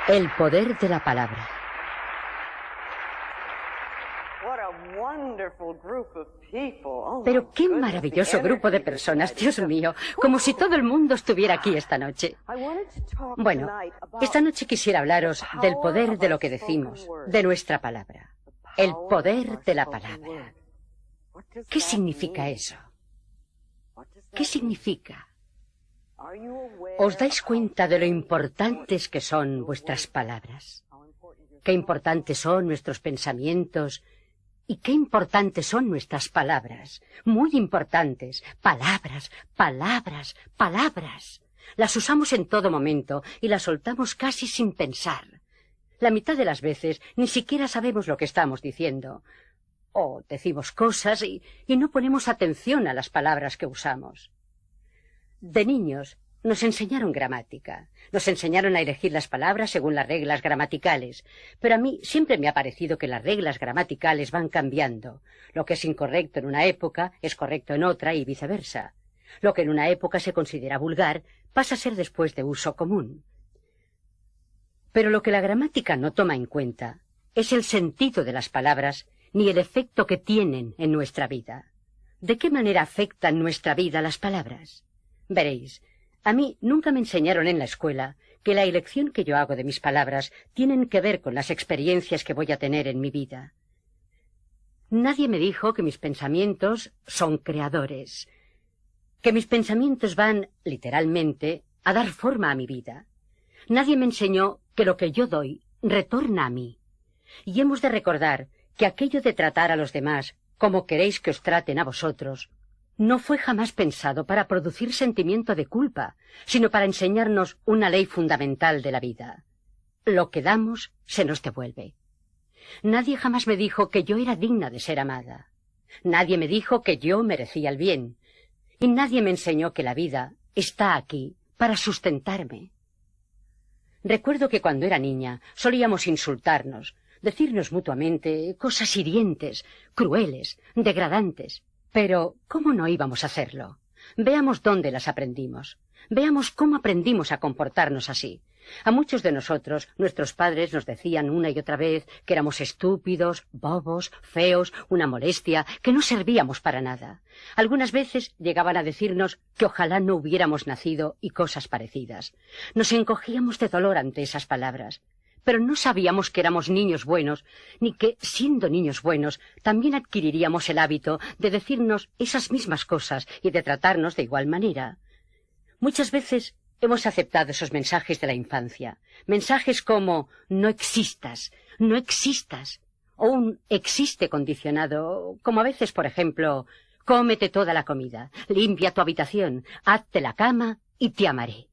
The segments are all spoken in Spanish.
El poder de la palabra. Pero qué maravilloso grupo de personas, Dios mío, como si todo el mundo estuviera aquí esta noche. Bueno, esta noche quisiera hablaros del poder de lo que decimos, de nuestra palabra. El poder de la palabra. ¿Qué significa eso? ¿Qué significa? ¿Os dais cuenta de lo importantes que son vuestras palabras? ¿Qué importantes son nuestros pensamientos? ¿Y qué importantes son nuestras palabras? Muy importantes. Palabras, palabras, palabras. Las usamos en todo momento y las soltamos casi sin pensar. La mitad de las veces ni siquiera sabemos lo que estamos diciendo. O decimos cosas y no ponemos atención a las palabras que usamos. De niños nos enseñaron gramática, nos enseñaron a elegir las palabras según las reglas gramaticales, pero a mí siempre me ha parecido que las reglas gramaticales van cambiando. Lo que es incorrecto en una época es correcto en otra y viceversa. Lo que en una época se considera vulgar pasa a ser después de uso común. Pero lo que la gramática no toma en cuenta es el sentido de las palabras ni el efecto que tienen en nuestra vida. ¿De qué manera afectan nuestra vida las palabras? Veréis, a mí nunca me enseñaron en la escuela que la elección que yo hago de mis palabras tienen que ver con las experiencias que voy a tener en mi vida. Nadie me dijo que mis pensamientos son creadores, que mis pensamientos van, literalmente, a dar forma a mi vida. Nadie me enseñó que lo que yo doy retorna a mí. Y hemos de recordar que aquello de tratar a los demás como queréis que os traten a vosotros no fue jamás pensado para producir sentimiento de culpa, sino para enseñarnos una ley fundamental de la vida. Lo que damos se nos devuelve. Nadie jamás me dijo que yo era digna de ser amada. Nadie me dijo que yo merecía el bien. Y nadie me enseñó que la vida está aquí para sustentarme. Recuerdo que cuando era niña solíamos insultarnos, decirnos mutuamente cosas hirientes, crueles, degradantes. Pero, ¿cómo no íbamos a hacerlo? Veamos dónde las aprendimos. Veamos cómo aprendimos a comportarnos así. A muchos de nosotros, nuestros padres nos decían una y otra vez que éramos estúpidos, bobos, feos, una molestia, que no servíamos para nada. Algunas veces llegaban a decirnos que ojalá no hubiéramos nacido y cosas parecidas. Nos encogíamos de dolor ante esas palabras. Pero no sabíamos que éramos niños buenos, ni que, siendo niños buenos, también adquiriríamos el hábito de decirnos esas mismas cosas y de tratarnos de igual manera. Muchas veces hemos aceptado esos mensajes de la infancia, mensajes como no existas, o un existe condicionado, como a veces, por ejemplo, cómete toda la comida, limpia tu habitación, hazte la cama y te amaré.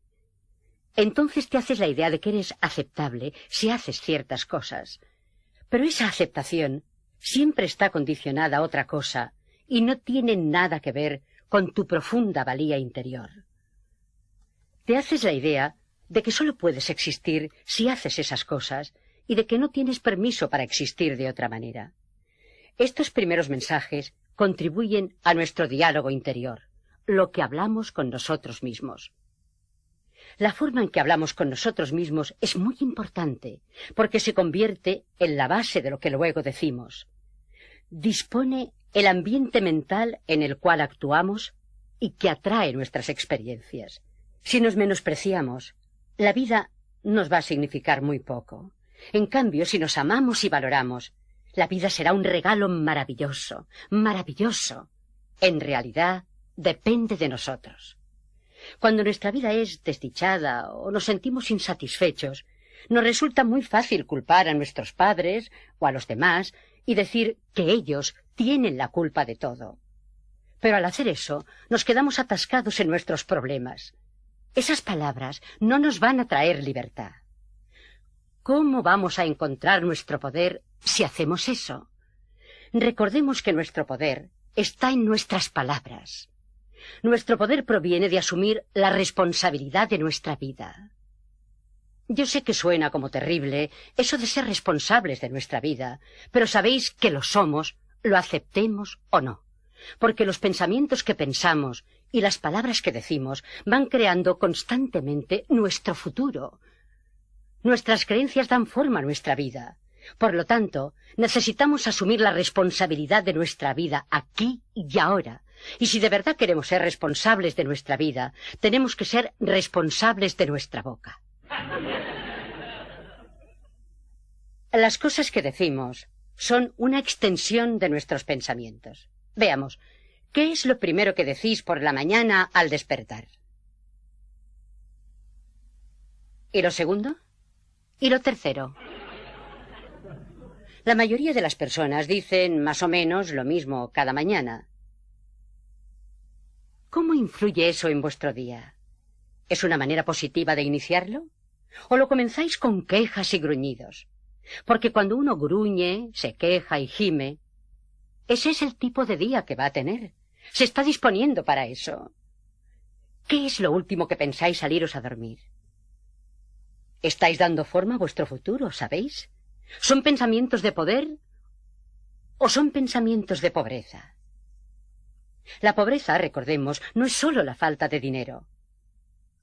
Entonces te haces la idea de que eres aceptable si haces ciertas cosas. Pero esa aceptación siempre está condicionada a otra cosa y no tiene nada que ver con tu profunda valía interior. Te haces la idea de que solo puedes existir si haces esas cosas y de que no tienes permiso para existir de otra manera. Estos primeros mensajes contribuyen a nuestro diálogo interior, lo que hablamos con nosotros mismos. La forma en que hablamos con nosotros mismos es muy importante, porque se convierte en la base de lo que luego decimos. Dispone el ambiente mental en el cual actuamos y que atrae nuestras experiencias. Si nos menospreciamos, la vida nos va a significar muy poco. En cambio, si nos amamos y valoramos, la vida será un regalo maravilloso, maravilloso. En realidad, depende de nosotros. Cuando nuestra vida es desdichada o nos sentimos insatisfechos, nos resulta muy fácil culpar a nuestros padres o a los demás y decir que ellos tienen la culpa de todo. Pero al hacer eso, nos quedamos atascados en nuestros problemas. Esas palabras no nos van a traer libertad. ¿Cómo vamos a encontrar nuestro poder si hacemos eso? Recordemos que nuestro poder está en nuestras palabras. Nuestro poder proviene de asumir la responsabilidad de nuestra vida. Yo sé que suena como terrible eso de ser responsables de nuestra vida, pero sabéis que lo somos, lo aceptemos o no, porque los pensamientos que pensamos y las palabras que decimos van creando constantemente nuestro futuro. Nuestras creencias dan forma a nuestra vida. Por lo tanto, necesitamos asumir la responsabilidad de nuestra vida aquí y ahora. Y si de verdad queremos ser responsables de nuestra vida, tenemos que ser responsables de nuestra boca. Las cosas que decimos son una extensión de nuestros pensamientos. Veamos, ¿qué es lo primero que decís por la mañana al despertar? ¿Y lo segundo? ¿Y lo tercero? La mayoría de las personas dicen más o menos lo mismo cada mañana. ¿Cómo influye eso en vuestro día? ¿Es una manera positiva de iniciarlo? ¿O lo comenzáis con quejas y gruñidos? Porque cuando uno gruñe, se queja y gime, ese es el tipo de día que va a tener. Se está disponiendo para eso. ¿Qué es lo último que pensáis al iros a dormir? Estáis dando forma a vuestro futuro, ¿sabéis? ¿Son pensamientos de poder o son pensamientos de pobreza? La pobreza, recordemos, no es solo la falta de dinero.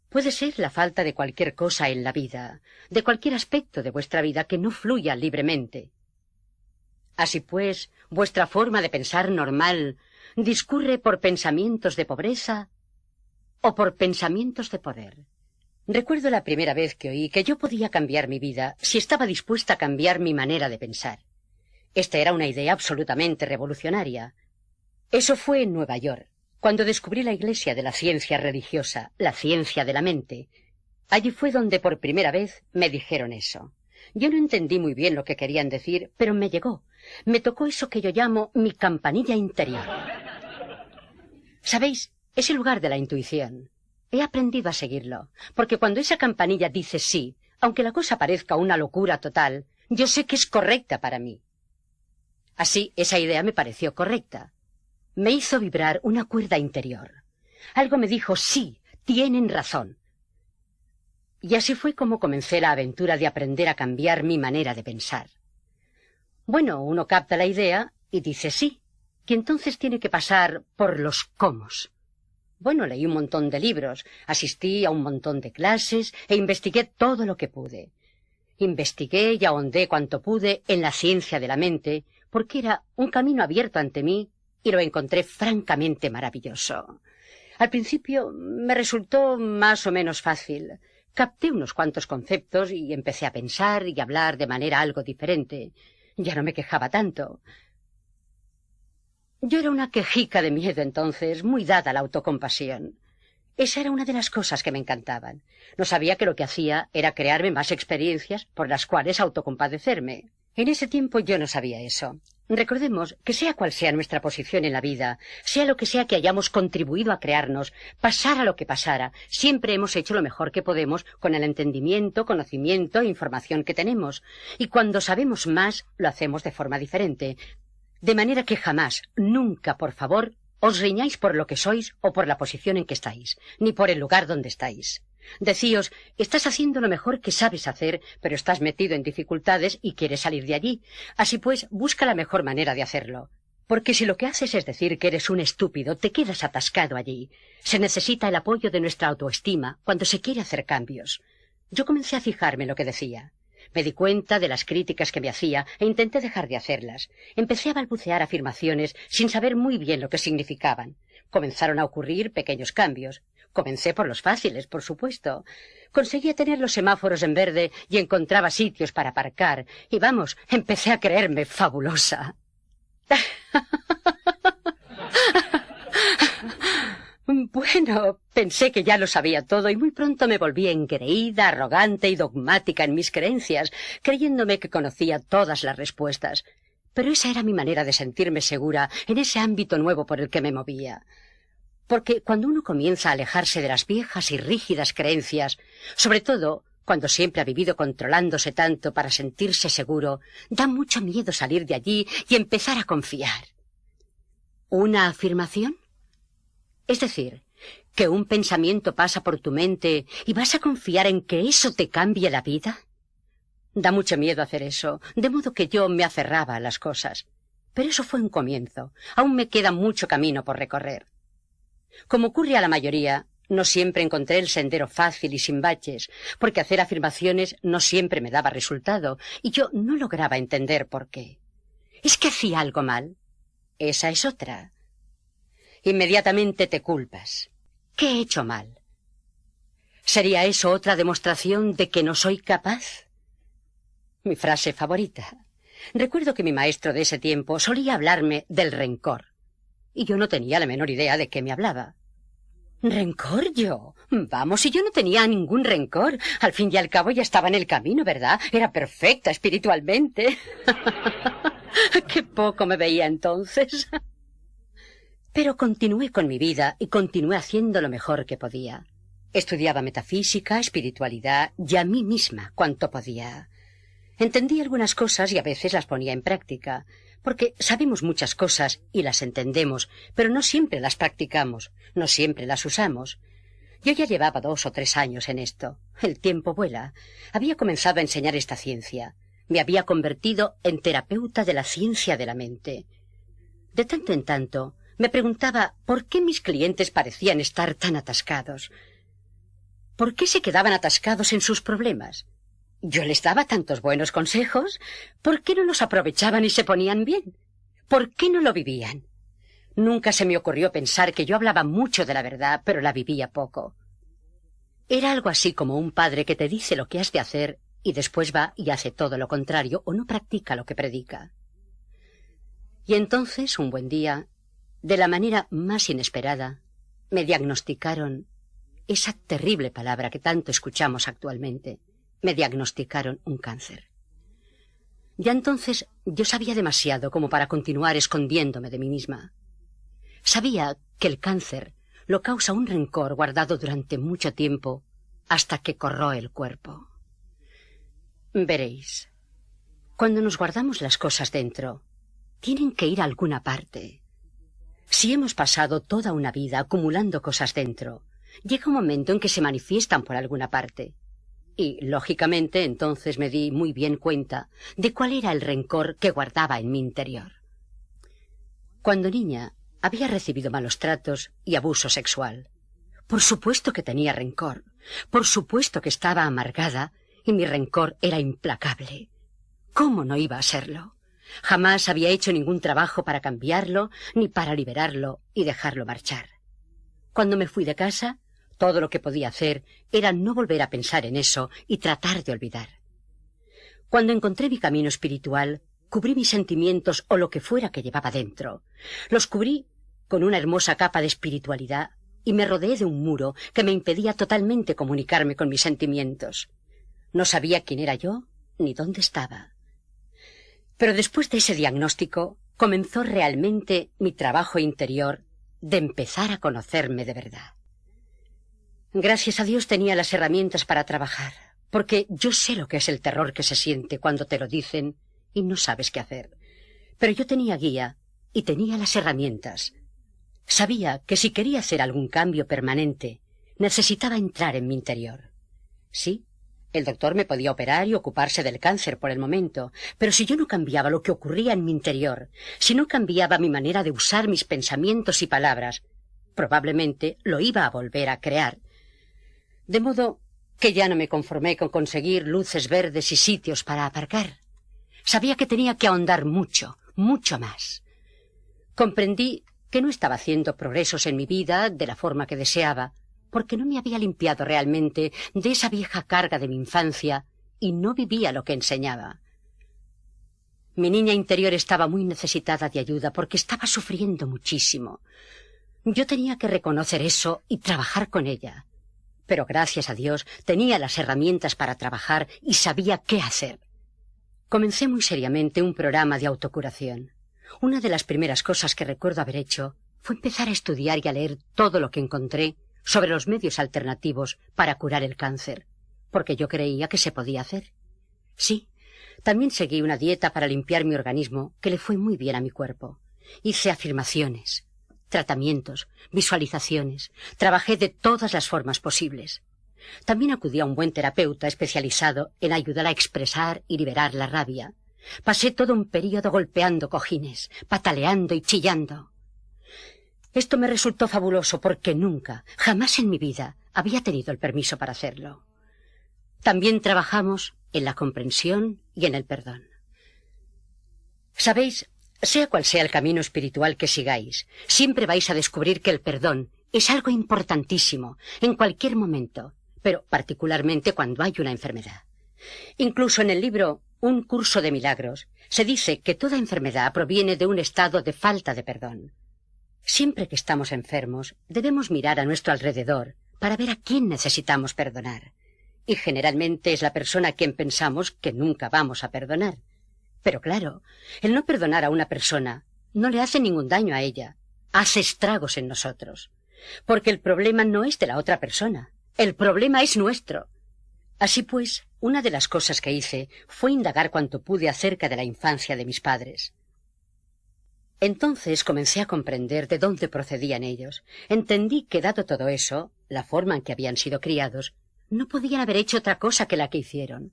Puede ser la falta de cualquier cosa en la vida, de cualquier aspecto de vuestra vida que no fluya libremente. Así pues, vuestra forma de pensar normal discurre por pensamientos de pobreza o por pensamientos de poder. Recuerdo la primera vez que oí que yo podía cambiar mi vida si estaba dispuesta a cambiar mi manera de pensar. Esta era una idea absolutamente revolucionaria. Eso fue en Nueva York, cuando descubrí la iglesia de la ciencia religiosa, la ciencia de la mente. Allí fue donde por primera vez me dijeron eso. Yo no entendí muy bien lo que querían decir, pero me llegó. Me tocó eso que yo llamo mi campanilla interior. ¿Sabéis? Es el lugar de la intuición. He aprendido a seguirlo, porque cuando esa campanilla dice sí, aunque la cosa parezca una locura total, yo sé que es correcta para mí. Así, esa idea me pareció correcta. Me hizo vibrar una cuerda interior. Algo me dijo, sí, tienen razón. Y así fue como comencé la aventura de aprender a cambiar mi manera de pensar. Bueno, uno capta la idea y dice sí, que entonces tiene que pasar por los cómos. Bueno, leí un montón de libros, asistí a un montón de clases e investigué todo lo que pude. Investigué y ahondé cuanto pude en la ciencia de la mente, porque era un camino abierto ante mí y lo encontré francamente maravilloso. Al principio me resultó más o menos fácil. Capté unos cuantos conceptos y empecé a pensar y hablar de manera algo diferente. Ya no me quejaba tanto. Yo era una quejica de miedo entonces, muy dada a la autocompasión. Esa era una de las cosas que me encantaban. No sabía que lo que hacía era crearme más experiencias por las cuales autocompadecerme. En ese tiempo yo no sabía eso. Recordemos que sea cual sea nuestra posición en la vida, sea lo que sea que hayamos contribuido a crearnos, pasara lo que pasara, siempre hemos hecho lo mejor que podemos con el entendimiento, conocimiento e información que tenemos. Y cuando sabemos más, lo hacemos de forma diferente. De manera que jamás, nunca, por favor, os riñáis por lo que sois o por la posición en que estáis, ni por el lugar donde estáis. Decíos, estás haciendo lo mejor que sabes hacer, pero estás metido en dificultades y quieres salir de allí. Así pues, busca la mejor manera de hacerlo. Porque si lo que haces es decir que eres un estúpido, te quedas atascado allí. Se necesita el apoyo de nuestra autoestima cuando se quiere hacer cambios. Yo comencé a fijarme en lo que decía. Me di cuenta de las críticas que me hacía e intenté dejar de hacerlas. Empecé a balbucear afirmaciones sin saber muy bien lo que significaban. Comenzaron a ocurrir pequeños cambios. Comencé por los fáciles, por supuesto. Conseguía tener los semáforos en verde y encontraba sitios para aparcar. Y vamos, empecé a creerme fabulosa. Bueno, pensé que ya lo sabía todo y muy pronto me volví engreída, arrogante y dogmática en mis creencias, creyéndome que conocía todas las respuestas. Pero esa era mi manera de sentirme segura en ese ámbito nuevo por el que me movía. Porque cuando uno comienza a alejarse de las viejas y rígidas creencias, sobre todo cuando siempre ha vivido controlándose tanto para sentirse seguro, da mucho miedo salir de allí y empezar a confiar. ¿Una afirmación? Es decir, que un pensamiento pasa por tu mente y vas a confiar en que eso te cambie la vida. Da mucho miedo hacer eso, de modo que yo me aferraba a las cosas. Pero eso fue un comienzo. Aún me queda mucho camino por recorrer. Como ocurre a la mayoría, No siempre encontré el sendero fácil y sin baches, porque hacer afirmaciones no siempre me daba resultado, y yo no lograba entender por qué. ¿Es que hacía algo mal? Esa es otra. Inmediatamente te culpas. ¿Qué he hecho mal? ¿Sería eso otra demostración de que no soy capaz? Mi frase favorita. Recuerdo que mi maestro de ese tiempo solía hablarme del rencor, y yo no tenía la menor idea de qué me hablaba. ¿Rencor yo? Vamos, si yo no tenía ningún rencor. Al fin y al cabo ya estaba en el camino, ¿verdad? Era perfecta espiritualmente. Qué poco me veía entonces. Pero continué con mi vida y continué haciendo lo mejor que podía. Estudiaba metafísica, espiritualidad y a mí misma cuanto podía. Entendí algunas cosas y a veces las ponía en práctica, porque sabemos muchas cosas y las entendemos, pero no siempre las practicamos, no siempre las usamos. Yo ya llevaba 2 o 3 años en esto. El tiempo vuela. Había comenzado a enseñar esta ciencia. Me había convertido en terapeuta de la ciencia de la mente. De tanto en tanto, me preguntaba por qué mis clientes parecían estar tan atascados. ¿Por qué se quedaban atascados en sus problemas? Yo les daba tantos buenos consejos. ¿Por qué no los aprovechaban y se ponían bien? ¿Por qué no lo vivían? Nunca se me ocurrió pensar que yo hablaba mucho de la verdad, pero la vivía poco. Era algo así como un padre que te dice lo que has de hacer y después va y hace todo lo contrario o no practica lo que predica. Y entonces, un buen día, de la manera más inesperada, me diagnosticaron esa terrible palabra que tanto escuchamos actualmente. Me diagnosticaron un cáncer. Ya entonces yo sabía demasiado como para continuar escondiéndome de mí misma. Sabía que el cáncer lo causa un rencor guardado durante mucho tiempo hasta que corroe el cuerpo. Veréis, cuando nos guardamos las cosas dentro, tienen que ir a alguna parte. Si hemos pasado toda una vida acumulando cosas dentro, llega un momento en que se manifiestan por alguna parte. Y, lógicamente, entonces me di muy bien cuenta de cuál era el rencor que guardaba en mi interior. Cuando niña, había recibido malos tratos y abuso sexual. Por supuesto que tenía rencor. Por supuesto que estaba amargada y mi rencor era implacable. ¿Cómo no iba a serlo? Jamás había hecho ningún trabajo para cambiarlo ni para liberarlo y dejarlo marchar. Cuando me fui de casa, todo lo que podía hacer era no volver a pensar en eso y tratar de olvidar. Cuando encontré mi camino espiritual, cubrí mis sentimientos o lo que fuera que llevaba dentro. Los cubrí con una hermosa capa de espiritualidad y me rodeé de un muro que me impedía totalmente comunicarme con mis sentimientos. No sabía quién era yo ni dónde estaba. Pero después de ese diagnóstico comenzó realmente mi trabajo interior de empezar a conocerme de verdad. Gracias a Dios tenía las herramientas para trabajar, porque yo sé lo que es el terror que se siente cuando te lo dicen y no sabes qué hacer. Pero yo tenía guía y tenía las herramientas. Sabía que si quería hacer algún cambio permanente, necesitaba entrar en mi interior. Sí, el doctor me podía operar y ocuparse del cáncer por el momento, pero si yo no cambiaba lo que ocurría en mi interior, si no cambiaba mi manera de usar mis pensamientos y palabras, probablemente lo iba a volver a crear. De modo que ya no me conformé con conseguir luces verdes y sitios para aparcar. Sabía que tenía que ahondar mucho, mucho más. Comprendí que no estaba haciendo progresos en mi vida de la forma que deseaba, porque no me había limpiado realmente de esa vieja carga de mi infancia y no vivía lo que enseñaba. Mi niña interior estaba muy necesitada de ayuda porque estaba sufriendo muchísimo. Yo tenía que reconocer eso y trabajar con ella. Pero gracias a Dios tenía las herramientas para trabajar y sabía qué hacer. Comencé muy seriamente un programa de autocuración. Una de las primeras cosas que recuerdo haber hecho fue empezar a estudiar y a leer todo lo que encontré sobre los medios alternativos para curar el cáncer, porque yo creía que se podía hacer. Sí, también seguí una dieta para limpiar mi organismo que le fue muy bien a mi cuerpo. Hice afirmaciones, tratamientos, visualizaciones. Trabajé de todas las formas posibles. También acudí a un buen terapeuta especializado en ayudar a expresar y liberar la rabia. Pasé todo un período golpeando cojines, pataleando y chillando. Esto me resultó fabuloso porque nunca, jamás en mi vida, había tenido el permiso para hacerlo. También trabajamos en la comprensión y en el perdón. Sabéis, sea cual sea el camino espiritual que sigáis, siempre vais a descubrir que el perdón es algo importantísimo en cualquier momento, pero particularmente cuando hay una enfermedad. Incluso en el libro Un curso de milagros se dice que toda enfermedad proviene de un estado de falta de perdón. Siempre que estamos enfermos, debemos mirar a nuestro alrededor para ver a quién necesitamos perdonar. Y generalmente es la persona a quien pensamos que nunca vamos a perdonar. Pero claro, el no perdonar a una persona no le hace ningún daño a ella, hace estragos en nosotros. Porque el problema no es de la otra persona, el problema es nuestro. Así pues, una de las cosas que hice fue indagar cuanto pude acerca de la infancia de mis padres. Entonces comencé a comprender de dónde procedían ellos. Entendí que, dado todo eso, la forma en que habían sido criados, no podían haber hecho otra cosa que la que hicieron.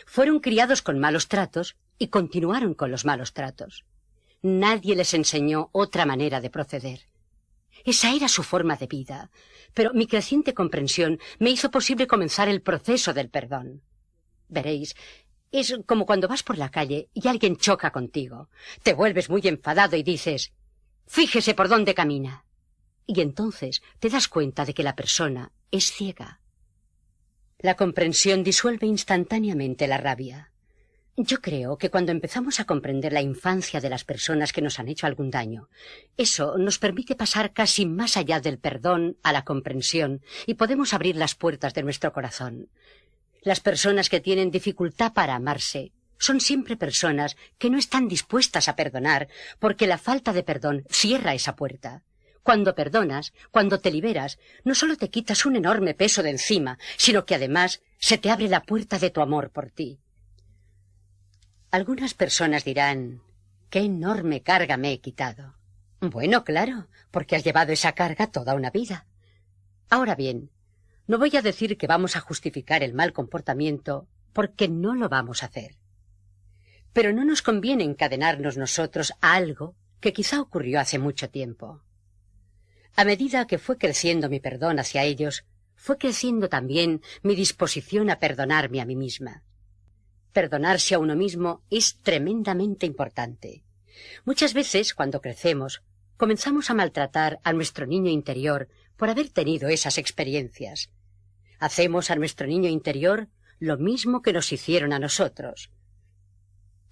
Fueron criados con malos tratos y continuaron con los malos tratos. Nadie les enseñó otra manera de proceder. Esa era su forma de vida, pero mi creciente comprensión me hizo posible comenzar el proceso del perdón. Veréis, es como cuando vas por la calle y alguien choca contigo. Te vuelves muy enfadado y dices, fíjese por dónde camina. Y entonces te das cuenta de que la persona es ciega. La comprensión disuelve instantáneamente la rabia. Yo creo que cuando empezamos a comprender la infancia de las personas que nos han hecho algún daño, eso nos permite pasar casi más allá del perdón a la comprensión y podemos abrir las puertas de nuestro corazón. Las personas que tienen dificultad para amarse son siempre personas que no están dispuestas a perdonar porque la falta de perdón cierra esa puerta. Cuando perdonas, cuando te liberas, no solo te quitas un enorme peso de encima, sino que además se te abre la puerta de tu amor por ti. Algunas personas dirán, ¡qué enorme carga me he quitado! Bueno, claro, porque has llevado esa carga toda una vida. Ahora bien, no voy a decir que vamos a justificar el mal comportamiento, porque no lo vamos a hacer. Pero no nos conviene encadenarnos nosotros a algo que quizá ocurrió hace mucho tiempo. A medida que fue creciendo mi perdón hacia ellos, fue creciendo también mi disposición a perdonarme a mí misma. Perdonarse a uno mismo es tremendamente importante. Muchas veces, cuando crecemos, comenzamos a maltratar a nuestro niño interior por haber tenido esas experiencias. Hacemos a nuestro niño interior lo mismo que nos hicieron a nosotros.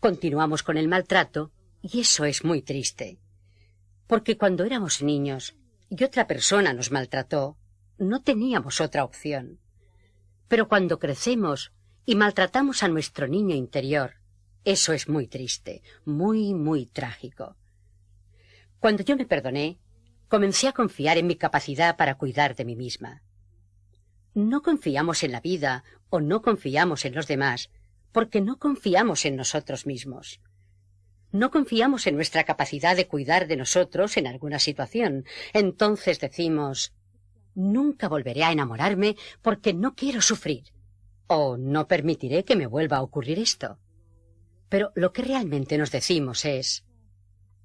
Continuamos con el maltrato y eso es muy triste. Porque cuando éramos niños y otra persona nos maltrató, no teníamos otra opción. Pero cuando crecemos y maltratamos a nuestro niño interior, eso es muy triste, muy, muy trágico. Cuando yo me perdoné, comencé a confiar en mi capacidad para cuidar de mí misma. No confiamos en la vida o no confiamos en los demás porque no confiamos en nosotros mismos. No confiamos en nuestra capacidad de cuidar de nosotros en alguna situación. Entonces decimos, nunca volveré a enamorarme porque no quiero sufrir. O no permitiré que me vuelva a ocurrir esto. Pero lo que realmente nos decimos es,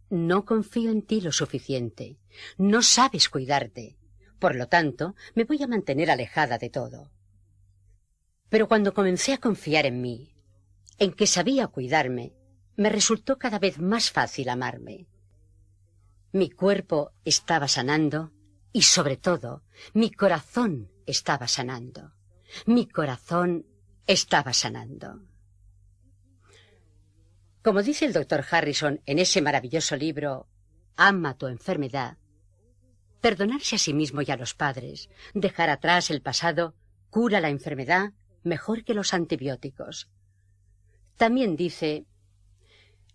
no confío en ti lo suficiente, no sabes cuidarte, por lo tanto, me voy a mantener alejada de todo. Pero cuando comencé a confiar en mí, en que sabía cuidarme, me resultó cada vez más fácil amarme. Mi cuerpo estaba sanando y, sobre todo, mi corazón estaba sanando. Mi corazón estaba sanando. Como dice el Dr. Harrison en ese maravilloso libro, Ama tu enfermedad, perdonarse a sí mismo y a los padres, dejar atrás el pasado, cura la enfermedad mejor que los antibióticos. También dice,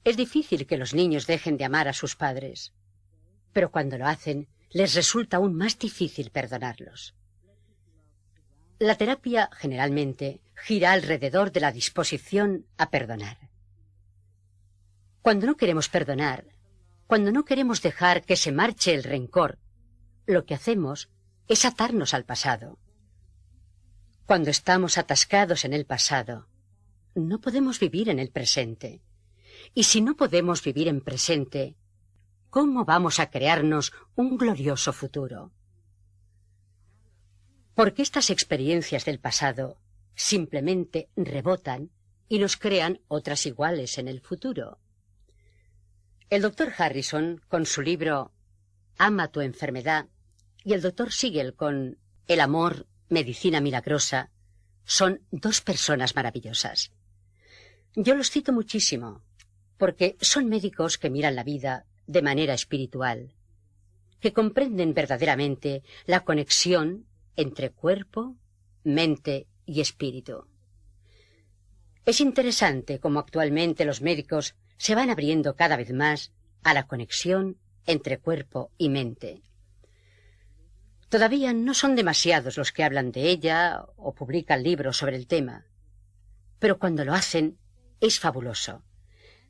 es difícil que los niños dejen de amar a sus padres, pero cuando lo hacen, les resulta aún más difícil perdonarlos. La terapia, generalmente, gira alrededor de la disposición a perdonar. Cuando no queremos perdonar, cuando no queremos dejar que se marche el rencor, lo que hacemos es atarnos al pasado. Cuando estamos atascados en el pasado, no podemos vivir en el presente. Y si no podemos vivir en presente, cómo vamos a crearnos un glorioso futuro. Porque estas experiencias del pasado simplemente rebotan y nos crean otras iguales en el futuro. El doctor Harrison, con su libro Ama tu enfermedad, y el doctor Siegel con El amor, medicina milagrosa, son dos personas maravillosas. Yo los cito muchísimo, porque son médicos que miran la vida de manera espiritual, que comprenden verdaderamente la conexión entre cuerpo, mente y espíritu. Es interesante cómo actualmente los médicos se van abriendo cada vez más a la conexión entre cuerpo y mente. Todavía no son demasiados los que hablan de ella o publican libros sobre el tema, pero cuando lo hacen es fabuloso,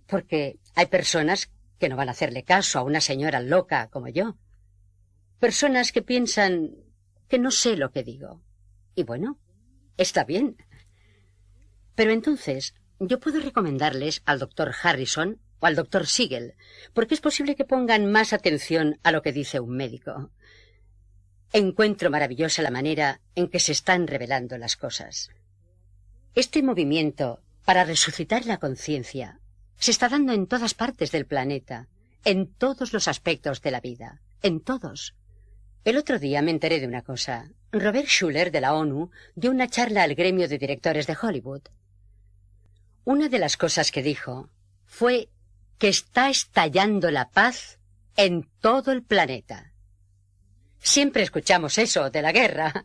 porque hay personas que no van a hacerle caso a una señora loca como yo, personas que piensan que no sé lo que digo, y bueno, está bien. Pero entonces yo puedo recomendarles al doctor Harrison o al doctor Siegel, porque es posible que pongan más atención a lo que dice un médico. Encuentro maravillosa la manera en que se están revelando las cosas. Este movimiento para resucitar la conciencia se está dando en todas partes del planeta, en todos los aspectos de la vida, en todos. El otro día me enteré de una cosa. Robert Schuller, de la ONU, dio una charla al gremio de directores de Hollywood. Una de las cosas que dijo fue que está estallando la paz en todo el planeta. Siempre escuchamos eso de la guerra.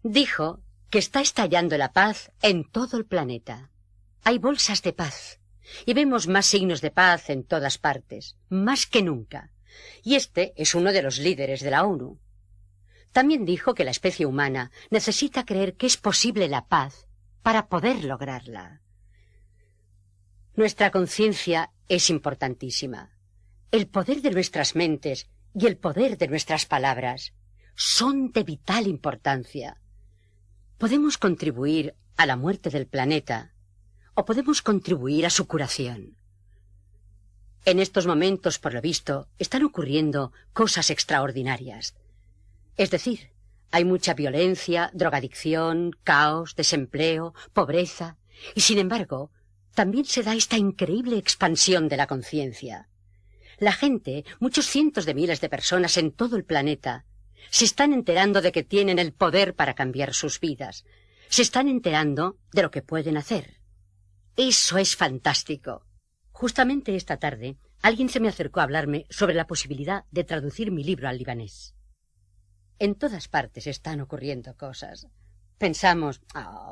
Dijo que está estallando la paz en todo el planeta. Hay bolsas de paz y vemos más signos de paz en todas partes, más que nunca. Y este es uno de los líderes de la ONU. También dijo que la especie humana necesita creer que es posible la paz para poder lograrla. Nuestra conciencia es importantísima. El poder de nuestras mentes y el poder de nuestras palabras son de vital importancia. Podemos contribuir a la muerte del planeta o podemos contribuir a su curación. En estos momentos, por lo visto, están ocurriendo cosas extraordinarias. Es decir, hay mucha violencia, drogadicción, caos, desempleo, pobreza, y sin embargo, también se da esta increíble expansión de la conciencia. La gente, muchos cientos de miles de personas en todo el planeta, se están enterando de que tienen el poder para cambiar sus vidas. Se están enterando de lo que pueden hacer. Eso es fantástico. Justamente esta tarde, alguien se me acercó a hablarme sobre la posibilidad de traducir mi libro al libanés. En todas partes están ocurriendo cosas. Pensamos,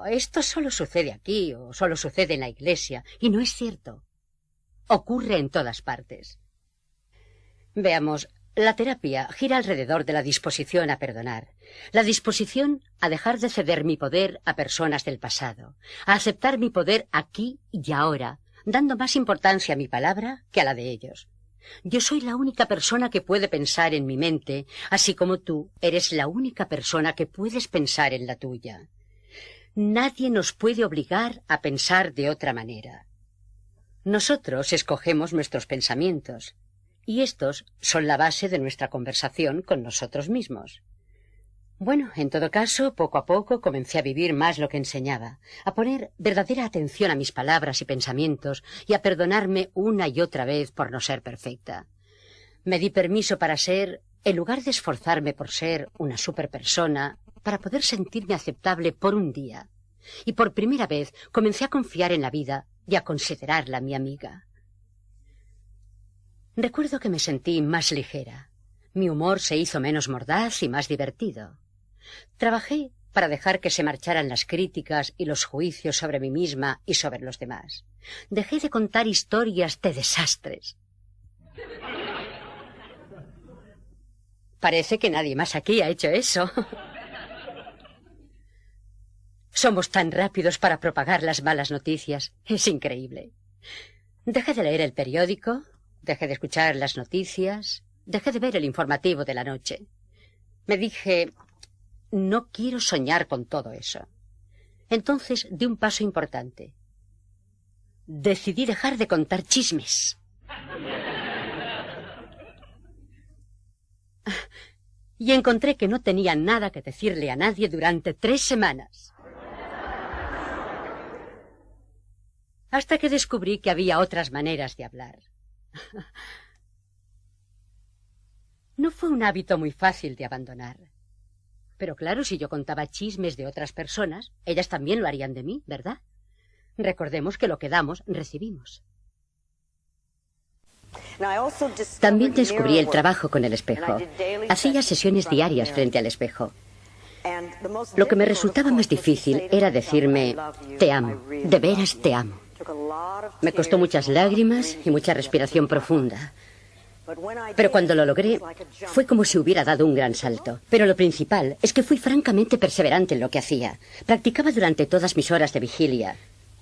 esto solo sucede aquí o solo sucede en la iglesia, y no es cierto. Ocurre en todas partes. Veamos, la terapia gira alrededor de la disposición a perdonar, la disposición a dejar de ceder mi poder a personas del pasado, a aceptar mi poder aquí y ahora, dando más importancia a mi palabra que a la de ellos. Yo soy la única persona que puede pensar en mi mente, así como tú eres la única persona que puedes pensar en la tuya. Nadie nos puede obligar a pensar de otra manera. Nosotros escogemos nuestros pensamientos, y estos son la base de nuestra conversación con nosotros mismos. Bueno, en todo caso, poco a poco comencé a vivir más lo que enseñaba, a poner verdadera atención a mis palabras y pensamientos y a perdonarme una y otra vez por no ser perfecta. Me di permiso para ser, en lugar de esforzarme por ser una superpersona, para poder sentirme aceptable por un día. Y por primera vez comencé a confiar en la vida y a considerarla mi amiga. Recuerdo que me sentí más ligera. Mi humor se hizo menos mordaz y más divertido. Trabajé para dejar que se marcharan las críticas y los juicios sobre mí misma y sobre los demás. Dejé de contar historias de desastres. Parece que nadie más aquí ha hecho eso. Somos tan rápidos para propagar las malas noticias. Es increíble. Dejé de leer el periódico, dejé de escuchar las noticias, dejé de ver el informativo de la noche. Me dije, no quiero soñar con todo eso. Entonces di un paso importante. Decidí dejar de contar chismes. Y encontré que no tenía nada que decirle a nadie durante 3 semanas. Hasta que descubrí que había otras maneras de hablar. No fue un hábito muy fácil de abandonar. Pero claro, si yo contaba chismes de otras personas, ellas también lo harían de mí, ¿verdad? Recordemos que lo que damos, recibimos. También descubrí el trabajo con el espejo. Hacía sesiones diarias frente al espejo. Lo que me resultaba más difícil era decirme, te amo, de veras te amo. Me costó muchas lágrimas y mucha respiración profunda. Pero cuando lo logré, fue como si hubiera dado un gran salto. Pero lo principal es que fui francamente perseverante en lo que hacía. Practicaba durante todas mis horas de vigilia.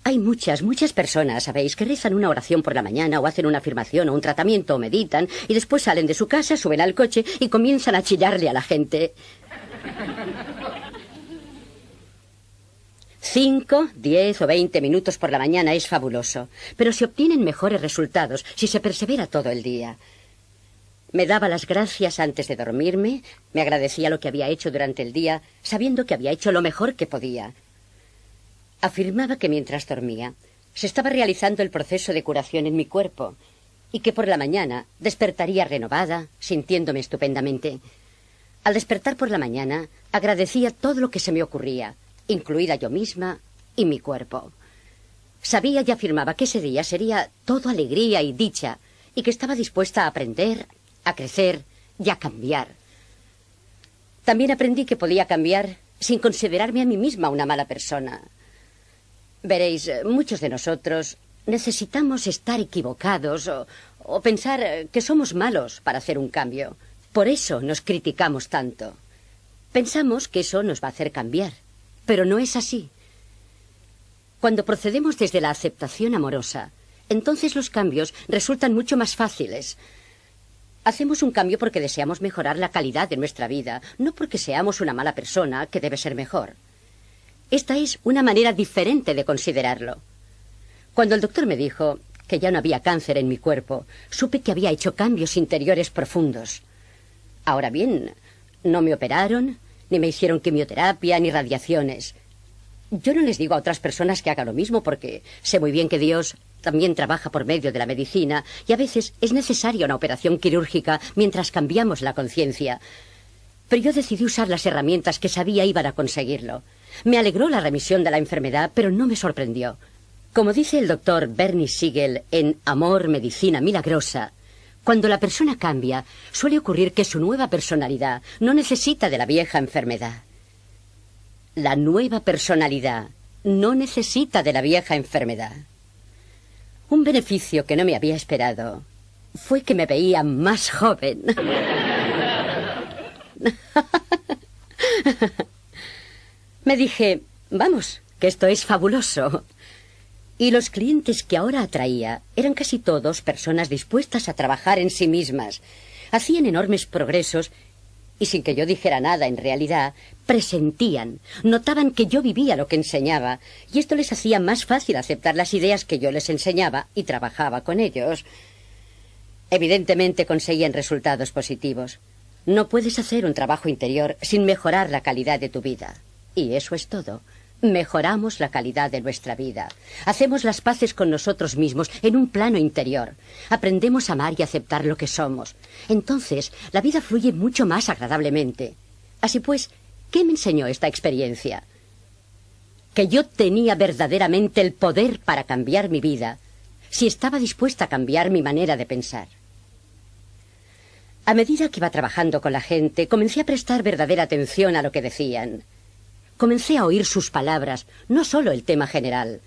Hay muchas personas, ¿sabéis?, que rezan una oración por la mañana o hacen una afirmación o un tratamiento o meditan y después salen de su casa, suben al coche y comienzan a chillarle a la gente. 5, 10 o 20 minutos por la mañana es fabuloso, pero se obtienen mejores resultados si se persevera todo el día. Me daba las gracias antes de dormirme, me agradecía lo que había hecho durante el día, sabiendo que había hecho lo mejor que podía. Afirmaba que mientras dormía se estaba realizando el proceso de curación en mi cuerpo y que por la mañana despertaría renovada, sintiéndome estupendamente. Al despertar por la mañana agradecía todo lo que se me ocurría, incluida yo misma y mi cuerpo. Sabía y afirmaba que ese día sería todo alegría y dicha y que estaba dispuesta a aprender, a crecer y a cambiar. También aprendí que podía cambiar sin considerarme a mí misma una mala persona. Veréis, muchos de nosotros necesitamos estar equivocados o pensar que somos malos para hacer un cambio. Por eso nos criticamos tanto. Pensamos que eso nos va a hacer cambiar, pero no es así. Cuando procedemos desde la aceptación amorosa, entonces los cambios resultan mucho más fáciles. Hacemos un cambio porque deseamos mejorar la calidad de nuestra vida, no porque seamos una mala persona que debe ser mejor. Esta es una manera diferente de considerarlo. Cuando el doctor me dijo que ya no había cáncer en mi cuerpo, supe que había hecho cambios interiores profundos. Ahora bien, no me operaron, ni me hicieron quimioterapia, ni radiaciones. Yo no les digo a otras personas que hagan lo mismo porque sé muy bien que Dios también trabaja por medio de la medicina y a veces es necesaria una operación quirúrgica mientras cambiamos la conciencia. Pero yo decidí usar las herramientas que sabía iban a conseguirlo. Me alegró la remisión de la enfermedad, pero no me sorprendió. Como dice el doctor Bernie Siegel en Amor, Medicina Milagrosa, cuando la persona cambia, suele ocurrir que su nueva personalidad no necesita de la vieja enfermedad. La nueva personalidad no necesita de la vieja enfermedad. Un beneficio que no me había esperado fue que me veía más joven. Me dije, vamos, que esto es fabuloso. Y los clientes que ahora atraía eran casi todos personas dispuestas a trabajar en sí mismas. Hacían enormes progresos y sin que yo dijera nada en realidad, presentían, notaban que yo vivía lo que enseñaba y esto les hacía más fácil aceptar las ideas que yo les enseñaba y trabajaba con ellos. Evidentemente conseguían resultados positivos. No puedes hacer un trabajo interior sin mejorar la calidad de tu vida. Y eso es todo. Mejoramos la calidad de nuestra vida. Hacemos las paces con nosotros mismos en un plano interior. Aprendemos a amar y aceptar lo que somos. Entonces, la vida fluye mucho más agradablemente. Así pues, ¿qué me enseñó esta experiencia? Que yo tenía verdaderamente el poder para cambiar mi vida, si estaba dispuesta a cambiar mi manera de pensar. A medida que iba trabajando con la gente, comencé a prestar verdadera atención a lo que decían. Comencé a oír sus palabras, no solo el tema general.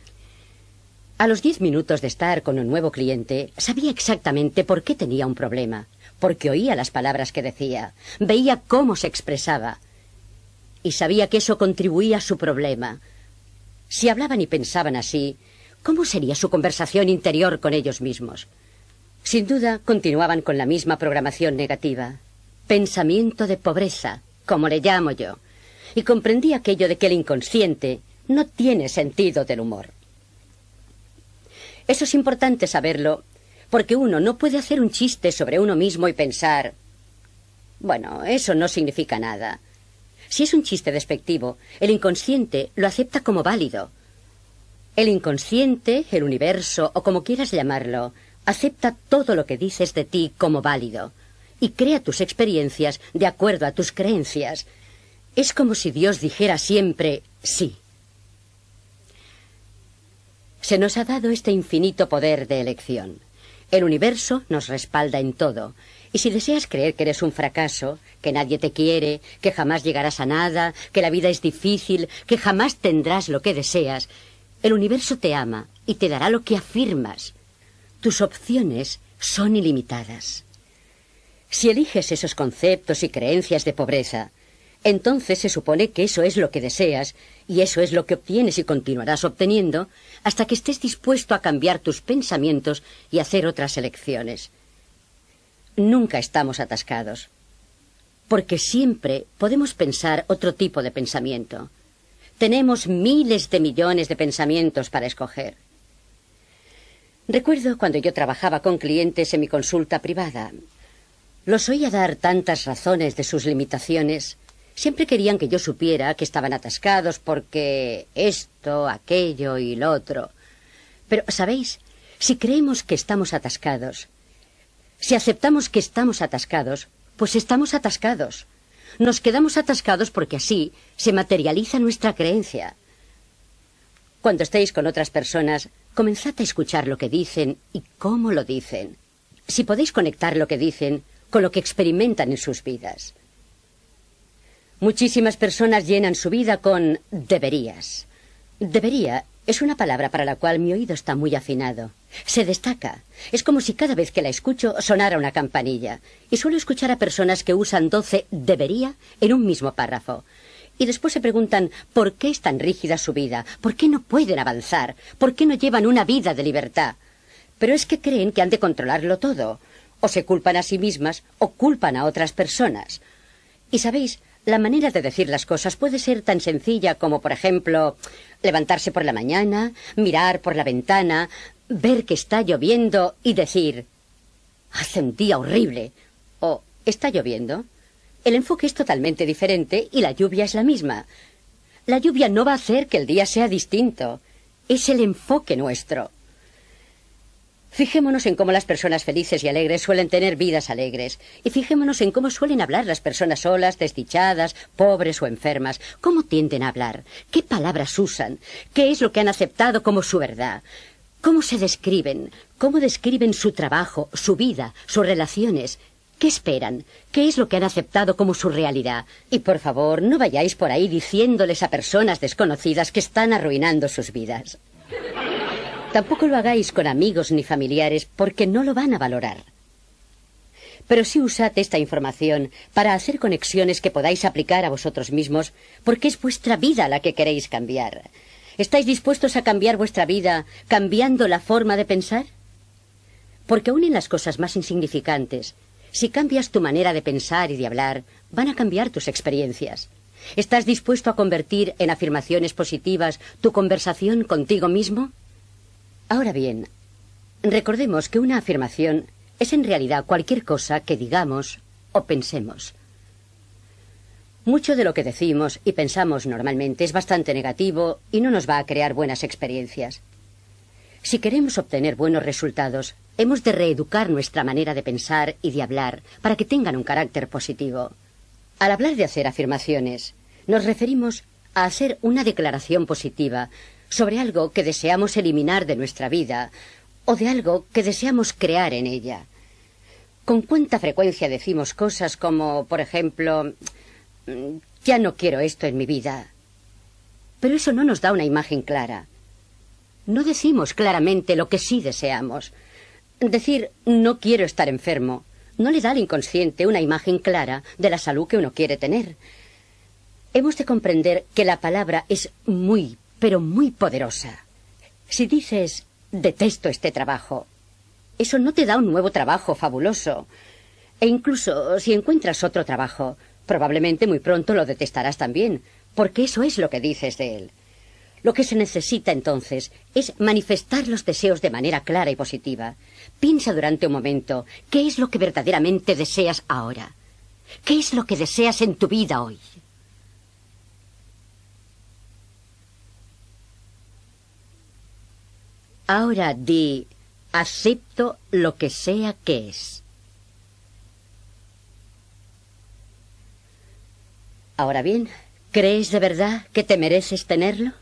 A los 10 minutos de estar con un nuevo cliente, sabía exactamente por qué tenía un problema, porque oía las palabras que decía, veía cómo se expresaba, y sabía que eso contribuía a su problema. Si hablaban y pensaban así, ¿cómo sería su conversación interior con ellos mismos? Sin duda, continuaban con la misma programación negativa. Pensamiento de pobreza, como le llamo yo. Y comprendí aquello de que el inconsciente no tiene sentido del humor. Eso es importante saberlo, porque uno no puede hacer un chiste sobre uno mismo y pensar, bueno, eso no significa nada. Si es un chiste despectivo, el inconsciente lo acepta como válido. El inconsciente, el universo, o como quieras llamarlo, acepta todo lo que dices de ti como válido y crea tus experiencias de acuerdo a tus creencias. Es como si Dios dijera siempre sí. Se nos ha dado este infinito poder de elección. El universo nos respalda en todo. Y si deseas creer que eres un fracaso, que nadie te quiere, que jamás llegarás a nada, que la vida es difícil, que jamás tendrás lo que deseas, el universo te ama y te dará lo que afirmas. Tus opciones son ilimitadas. Si eliges esos conceptos y creencias de pobreza, entonces se supone que eso es lo que deseas y eso es lo que obtienes y continuarás obteniendo hasta que estés dispuesto a cambiar tus pensamientos y hacer otras elecciones. Nunca estamos atascados, porque siempre podemos pensar otro tipo de pensamiento. Tenemos miles de millones de pensamientos para escoger. Recuerdo cuando yo trabajaba con clientes en mi consulta privada. Los oía dar tantas razones de sus limitaciones. Siempre querían que yo supiera que estaban atascados porque esto, aquello y lo otro. Pero, ¿sabéis? Si creemos que estamos atascados, si aceptamos que estamos atascados, pues estamos atascados. Nos quedamos atascados porque así se materializa nuestra creencia. Cuando estéis con otras personas, comenzad a escuchar lo que dicen y cómo lo dicen. Si podéis conectar lo que dicen con lo que experimentan en sus vidas. Muchísimas personas llenan su vida con deberías. Debería es una palabra para la cual mi oído está muy afinado. Se destaca. Es como si cada vez que la escucho sonara una campanilla. Y suelo escuchar a personas que usan 12 debería en un mismo párrafo. Y después se preguntan por qué es tan rígida su vida, por qué no pueden avanzar, por qué no llevan una vida de libertad. Pero es que creen que han de controlarlo todo. O se culpan a sí mismas o culpan a otras personas. Y sabéis, la manera de decir las cosas puede ser tan sencilla como, por ejemplo, levantarse por la mañana, mirar por la ventana, ver que está lloviendo y decir, hace un día horrible, o está lloviendo. El enfoque es totalmente diferente y la lluvia es la misma. La lluvia no va a hacer que el día sea distinto. Es el enfoque nuestro. Fijémonos en cómo las personas felices y alegres suelen tener vidas alegres. Y fijémonos en cómo suelen hablar las personas solas, desdichadas, pobres o enfermas. ¿Cómo tienden a hablar? ¿Qué palabras usan? ¿Qué es lo que han aceptado como su verdad? ¿Cómo se describen? ¿Cómo describen su trabajo, su vida, sus relaciones? ¿Qué esperan? ¿Qué es lo que han aceptado como su realidad? Y por favor, no vayáis por ahí diciéndoles a personas desconocidas que están arruinando sus vidas. Tampoco lo hagáis con amigos ni familiares porque no lo van a valorar. Pero sí usad esta información para hacer conexiones que podáis aplicar a vosotros mismos porque es vuestra vida la que queréis cambiar. ¿Estáis dispuestos a cambiar vuestra vida cambiando la forma de pensar? Porque aún en las cosas más insignificantes, si cambias tu manera de pensar y de hablar, van a cambiar tus experiencias. ¿Estás dispuesto a convertir en afirmaciones positivas tu conversación contigo mismo? Ahora bien, recordemos que una afirmación es en realidad cualquier cosa que digamos o pensemos. Mucho de lo que decimos y pensamos normalmente es bastante negativo y no nos va a crear buenas experiencias. Si queremos obtener buenos resultados, hemos de reeducar nuestra manera de pensar y de hablar para que tengan un carácter positivo. Al hablar de hacer afirmaciones, nos referimos a hacer una declaración positiva sobre algo que deseamos eliminar de nuestra vida o de algo que deseamos crear en ella. ¿Con cuánta frecuencia decimos cosas como, por ejemplo, ya no quiero esto en mi vida? Pero eso no nos da una imagen clara. No decimos claramente lo que sí deseamos. Decir no quiero estar enfermo no le da al inconsciente una imagen clara de la salud que uno quiere tener. Hemos de comprender que la palabra es muy, pero muy poderosa. Si dices, detesto este trabajo, eso no te da un nuevo trabajo fabuloso. E incluso si encuentras otro trabajo, probablemente muy pronto lo detestarás también, porque eso es lo que dices de él. Lo que se necesita entonces es manifestar los deseos de manera clara y positiva. Piensa durante un momento qué es lo que verdaderamente deseas ahora. ¿Qué es lo que deseas en tu vida hoy? Ahora di, acepto lo que sea que es. Ahora bien, ¿crees de verdad que te mereces tenerlo?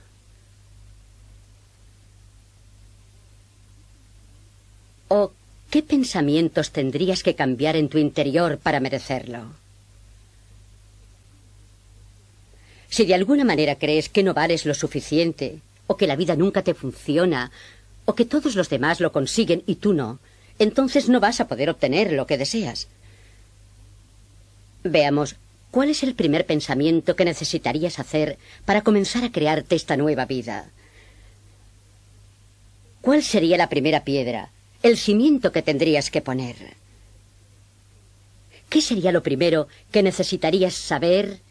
¿O qué pensamientos tendrías que cambiar en tu interior para merecerlo? Si de alguna manera crees que no vales lo suficiente, o que la vida nunca te funciona, o que todos los demás lo consiguen y tú no, entonces no vas a poder obtener lo que deseas. Veamos, ¿cuál es el primer pensamiento que necesitarías hacer para comenzar a crearte esta nueva vida? ¿Cuál sería la primera piedra? El cimiento que tendrías que poner. ¿Qué sería lo primero que necesitarías saber,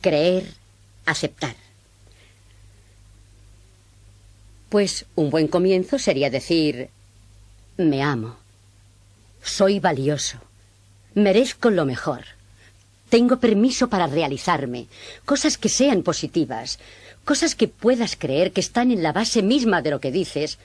creer, aceptar? Pues un buen comienzo sería decir, me amo, soy valioso, merezco lo mejor, tengo permiso para realizarme, cosas que sean positivas, cosas que puedas creer que están en la base misma de lo que dices,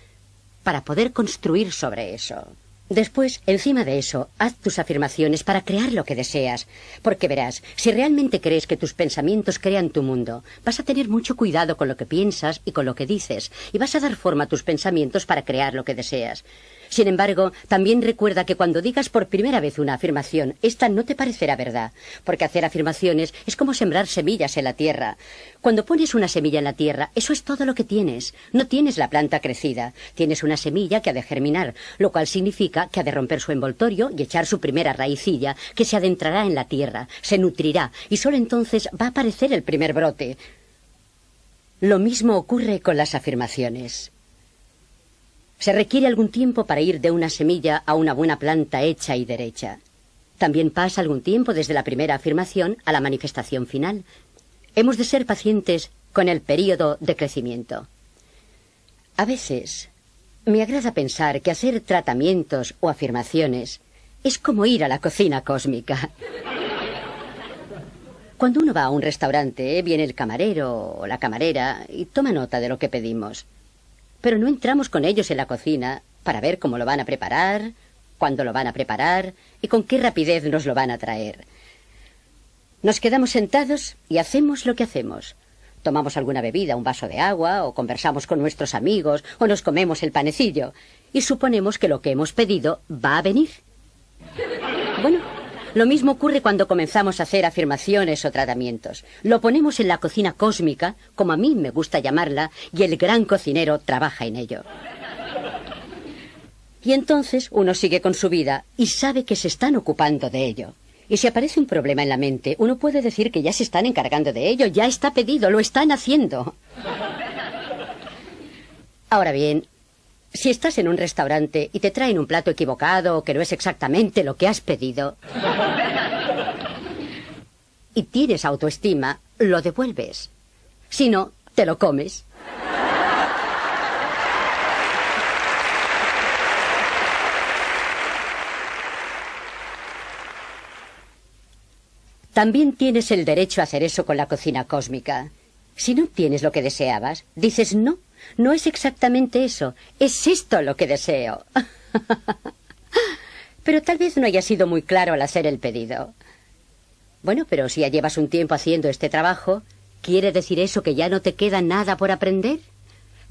para poder construir sobre eso. Después, encima de eso, haz tus afirmaciones para crear lo que deseas. Porque verás, si realmente crees que tus pensamientos crean tu mundo, vas a tener mucho cuidado con lo que piensas y con lo que dices, y vas a dar forma a tus pensamientos para crear lo que deseas. Sin embargo, también recuerda que cuando digas por primera vez una afirmación, esta no te parecerá verdad, porque hacer afirmaciones es como sembrar semillas en la tierra. Cuando pones una semilla en la tierra, eso es todo lo que tienes. No tienes la planta crecida, tienes una semilla que ha de germinar, lo cual significa que ha de romper su envoltorio y echar su primera raicilla, que se adentrará en la tierra, se nutrirá, y solo entonces va a aparecer el primer brote. Lo mismo ocurre con las afirmaciones. Se requiere algún tiempo para ir de una semilla a una buena planta hecha y derecha. También pasa algún tiempo desde la primera afirmación a la manifestación final. Hemos de ser pacientes con el período de crecimiento. A veces me agrada pensar que hacer tratamientos o afirmaciones es como ir a la cocina cósmica. Cuando uno va a un restaurante, viene el camarero o la camarera y toma nota de lo que pedimos. Pero no entramos con ellos en la cocina para ver cómo lo van a preparar, cuándo lo van a preparar y con qué rapidez nos lo van a traer. Nos quedamos sentados y hacemos lo que hacemos. Tomamos alguna bebida, un vaso de agua, o conversamos con nuestros amigos, o nos comemos el panecillo, y suponemos que lo que hemos pedido va a venir. Bueno, lo mismo ocurre cuando comenzamos a hacer afirmaciones o tratamientos. Lo ponemos en la cocina cósmica, como a mí me gusta llamarla, y el gran cocinero trabaja en ello. Y entonces uno sigue con su vida y sabe que se están ocupando de ello. Y si aparece un problema en la mente, uno puede decir que ya se están encargando de ello, ya está pedido, lo están haciendo. Ahora bien, si estás en un restaurante y te traen un plato equivocado o que no es exactamente lo que has pedido y tienes autoestima, lo devuelves. Si no, te lo comes. También tienes el derecho a hacer eso con la cocina cósmica. Si no tienes lo que deseabas, dices no. No es exactamente eso, es esto lo que deseo. Pero tal vez no haya sido muy claro al hacer el pedido. Bueno, pero si ya llevas un tiempo haciendo este trabajo, ¿quiere decir eso que ya no te queda nada por aprender?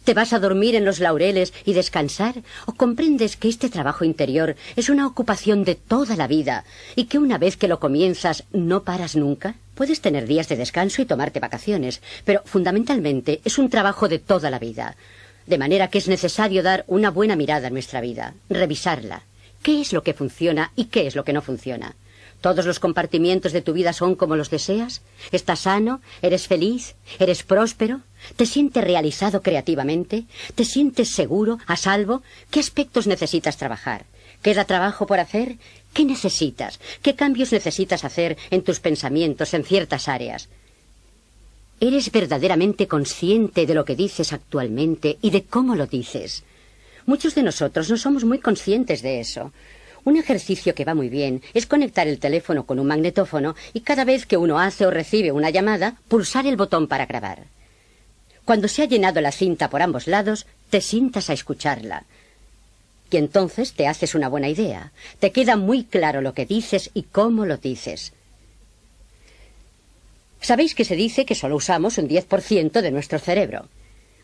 ¿Te vas a dormir en los laureles y descansar? ¿O comprendes que este trabajo interior es una ocupación de toda la vida y que una vez que lo comienzas no paras nunca? Puedes tener días de descanso y tomarte vacaciones, pero fundamentalmente es un trabajo de toda la vida. De manera que es necesario dar una buena mirada a nuestra vida, revisarla. ¿Qué es lo que funciona y qué es lo que no funciona? ¿Todos los compartimientos de tu vida son como los deseas? ¿Estás sano? ¿Eres feliz? ¿Eres próspero? ¿Te sientes realizado creativamente? ¿Te sientes seguro, a salvo? ¿Qué aspectos necesitas trabajar? ¿Queda trabajo por hacer? ¿Qué necesitas? ¿Qué cambios necesitas hacer en tus pensamientos en ciertas áreas? ¿Eres verdaderamente consciente de lo que dices actualmente y de cómo lo dices? Muchos de nosotros no somos muy conscientes de eso. Un ejercicio que va muy bien es conectar el teléfono con un magnetófono y cada vez que uno hace o recibe una llamada, pulsar el botón para grabar. Cuando se ha llenado la cinta por ambos lados, te sientas a escucharla. Y entonces te haces una buena idea. Te queda muy claro lo que dices y cómo lo dices. ¿Sabéis que se dice que solo usamos un 10% de nuestro cerebro?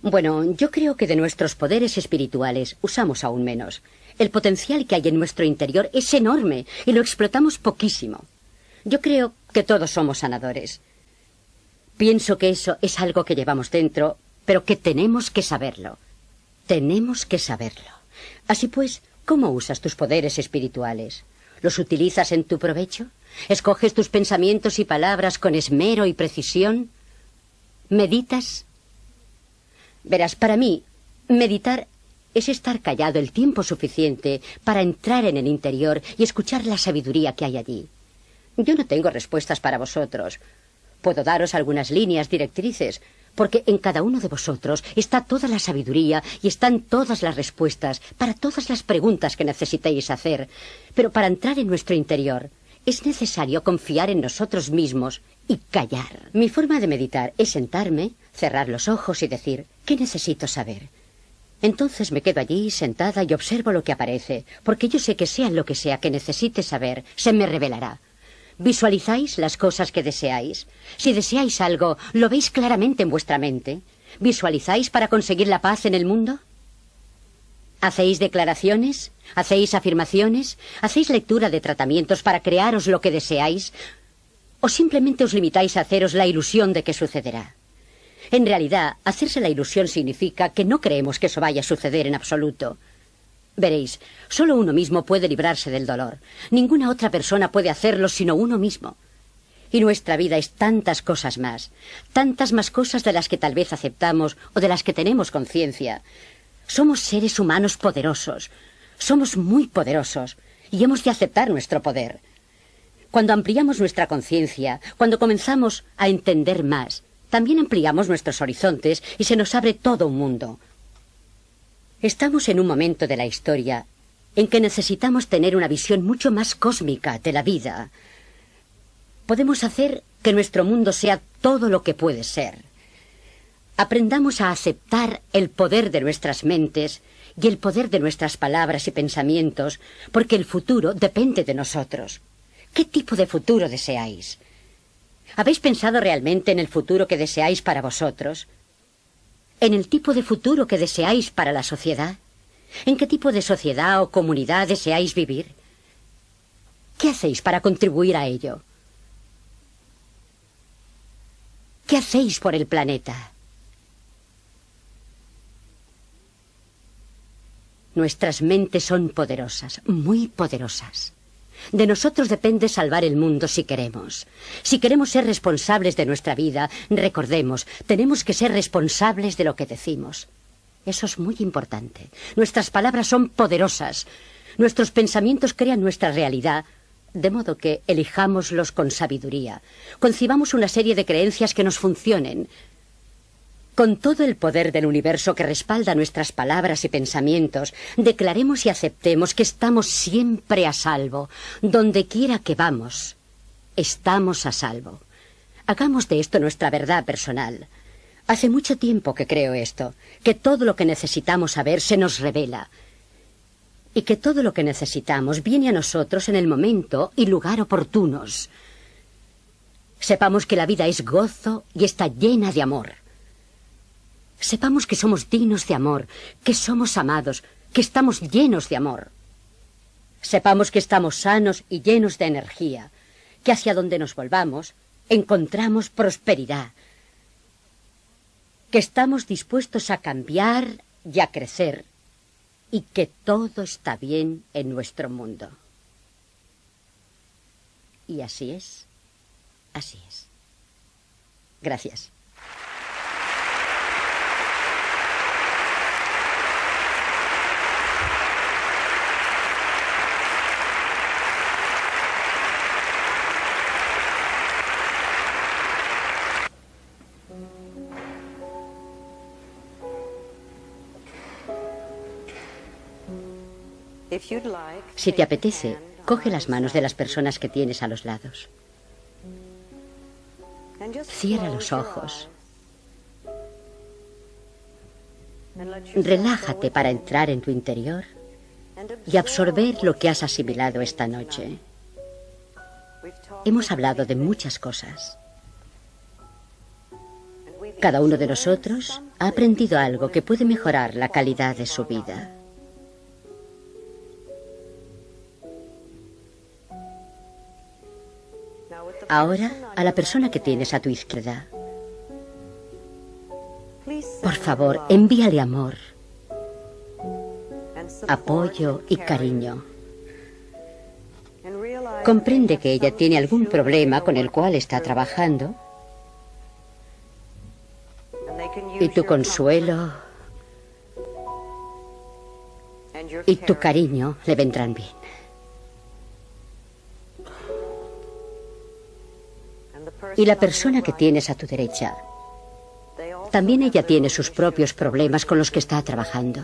Bueno, yo creo que de nuestros poderes espirituales usamos aún menos. El potencial que hay en nuestro interior es enorme y lo explotamos poquísimo. Yo creo que todos somos sanadores. Pienso que eso es algo que llevamos dentro, pero que tenemos que saberlo. Tenemos que saberlo. Así pues, ¿cómo usas tus poderes espirituales? ¿Los utilizas en tu provecho? ¿Escoges tus pensamientos y palabras con esmero y precisión? ¿Meditas? Verás, para mí, meditar es estar callado el tiempo suficiente para entrar en el interior y escuchar la sabiduría que hay allí. Yo no tengo respuestas para vosotros. Puedo daros algunas líneas directrices, porque en cada uno de vosotros está toda la sabiduría y están todas las respuestas para todas las preguntas que necesitéis hacer. Pero para entrar en nuestro interior es necesario confiar en nosotros mismos y callar. Mi forma de meditar es sentarme, cerrar los ojos y decir, ¿qué necesito saber? Entonces me quedo allí sentada y observo lo que aparece, porque yo sé que sea lo que sea que necesite saber, se me revelará. ¿Visualizáis las cosas que deseáis? Si deseáis algo, ¿lo veis claramente en vuestra mente? ¿Visualizáis para conseguir la paz en el mundo? ¿Hacéis declaraciones? ¿Hacéis afirmaciones? ¿Hacéis lectura de tratamientos para crearos lo que deseáis? ¿O simplemente os limitáis a haceros la ilusión de que sucederá? En realidad, hacerse la ilusión significa que no creemos que eso vaya a suceder en absoluto. Veréis, solo uno mismo puede librarse del dolor. Ninguna otra persona puede hacerlo sino uno mismo. Y nuestra vida es tantas cosas más cosas de las que tal vez aceptamos o de las que tenemos conciencia. Somos seres humanos poderosos, somos muy poderosos y hemos de aceptar nuestro poder. Cuando ampliamos nuestra conciencia, cuando comenzamos a entender más, también ampliamos nuestros horizontes y se nos abre todo un mundo. Estamos en un momento de la historia en que necesitamos tener una visión mucho más cósmica de la vida. Podemos hacer que nuestro mundo sea todo lo que puede ser. Aprendamos a aceptar el poder de nuestras mentes y el poder de nuestras palabras y pensamientos, porque el futuro depende de nosotros. ¿Qué tipo de futuro deseáis? ¿Habéis pensado realmente en el futuro que deseáis para vosotros? ¿En el tipo de futuro que deseáis para la sociedad? ¿En qué tipo de sociedad o comunidad deseáis vivir? ¿Qué hacéis para contribuir a ello? ¿Qué hacéis por el planeta? Nuestras mentes son poderosas, muy poderosas. De nosotros depende salvar el mundo si queremos. Si queremos ser responsables de nuestra vida, recordemos, tenemos que ser responsables de lo que decimos. Eso es muy importante. Nuestras palabras son poderosas. Nuestros pensamientos crean nuestra realidad, de modo que elijámoslos con sabiduría. Concibamos una serie de creencias que nos funcionen. Con todo el poder del universo que respalda nuestras palabras y pensamientos, declaremos y aceptemos que estamos siempre a salvo. Donde quiera que vamos, estamos a salvo. Hagamos de esto nuestra verdad personal. Hace mucho tiempo que creo esto, que todo lo que necesitamos saber se nos revela, y que todo lo que necesitamos viene a nosotros en el momento y lugar oportunos. Sepamos que la vida es gozo y está llena de amor. Sepamos que somos dignos de amor, que somos amados, que estamos llenos de amor. Sepamos que estamos sanos y llenos de energía, que hacia donde nos volvamos encontramos prosperidad, que estamos dispuestos a cambiar y a crecer y que todo está bien en nuestro mundo. Y así es, así es. Gracias. Si te apetece, coge las manos de las personas que tienes a los lados. Cierra los ojos. Relájate para entrar en tu interior y absorber lo que has asimilado esta noche. Hemos hablado de muchas cosas. Cada uno de nosotros ha aprendido algo que puede mejorar la calidad de su vida. Ahora, a la persona que tienes a tu izquierda, por favor, envíale amor, apoyo y cariño. Comprende que ella tiene algún problema con el cual está trabajando y tu consuelo y tu cariño le vendrán bien. Y la persona que tienes a tu derecha, también ella tiene sus propios problemas con los que está trabajando.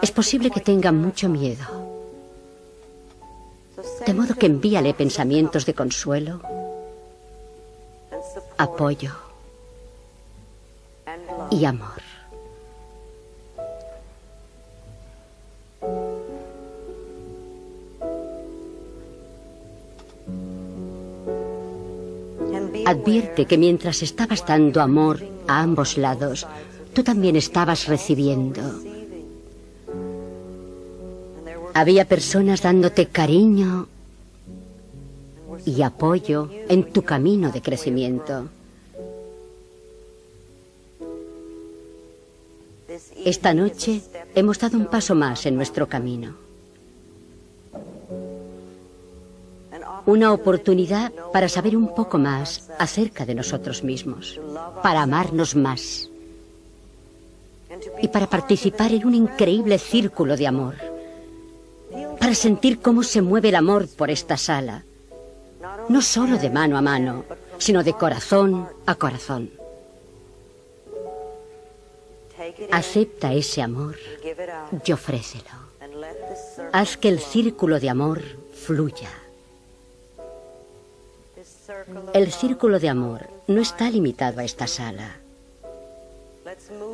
Es posible que tenga mucho miedo. De modo que envíale pensamientos de consuelo, apoyo y amor. Advierte que mientras estabas dando amor a ambos lados, tú también estabas recibiendo. Había personas dándote cariño y apoyo en tu camino de crecimiento. Esta noche hemos dado un paso más en nuestro camino. Una oportunidad para saber un poco más acerca de nosotros mismos, para amarnos más y para participar en un increíble círculo de amor, para sentir cómo se mueve el amor por esta sala, no solo de mano a mano, sino de corazón a corazón. Acepta ese amor y ofrécelo. Haz que el círculo de amor fluya. El círculo de amor no está limitado a esta sala.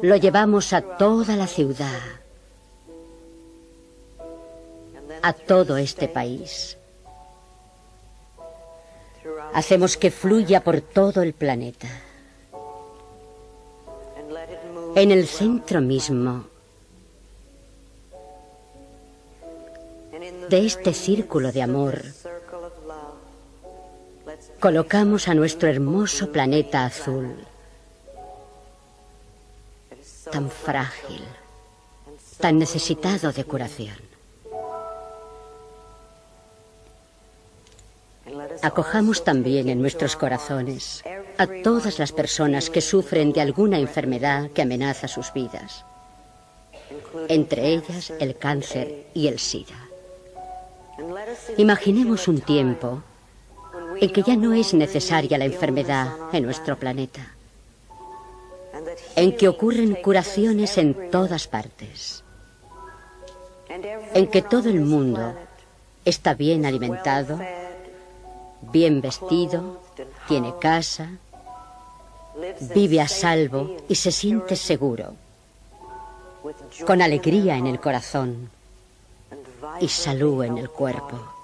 Lo llevamos a toda la ciudad, a todo este país. Hacemos que fluya por todo el planeta. En el centro mismo de este círculo de amor, colocamos a nuestro hermoso planeta azul, tan frágil, tan necesitado de curación. Acojamos también en nuestros corazones a todas las personas que sufren de alguna enfermedad que amenaza sus vidas, entre ellas el cáncer y el SIDA. Imaginemos un tiempo en que ya no es necesaria la enfermedad en nuestro planeta, en que ocurren curaciones en todas partes, en que todo el mundo está bien alimentado, bien vestido, tiene casa, vive a salvo y se siente seguro, con alegría en el corazón y salud en el cuerpo.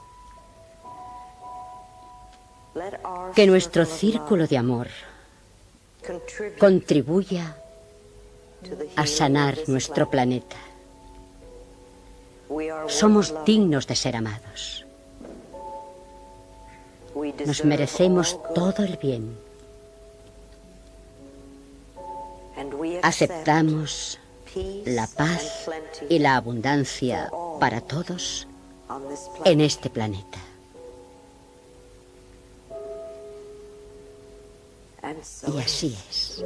Que nuestro círculo de amor contribuya a sanar nuestro planeta. Somos dignos de ser amados. Nos merecemos todo el bien. Aceptamos la paz y la abundancia para todos en este planeta. Y así es.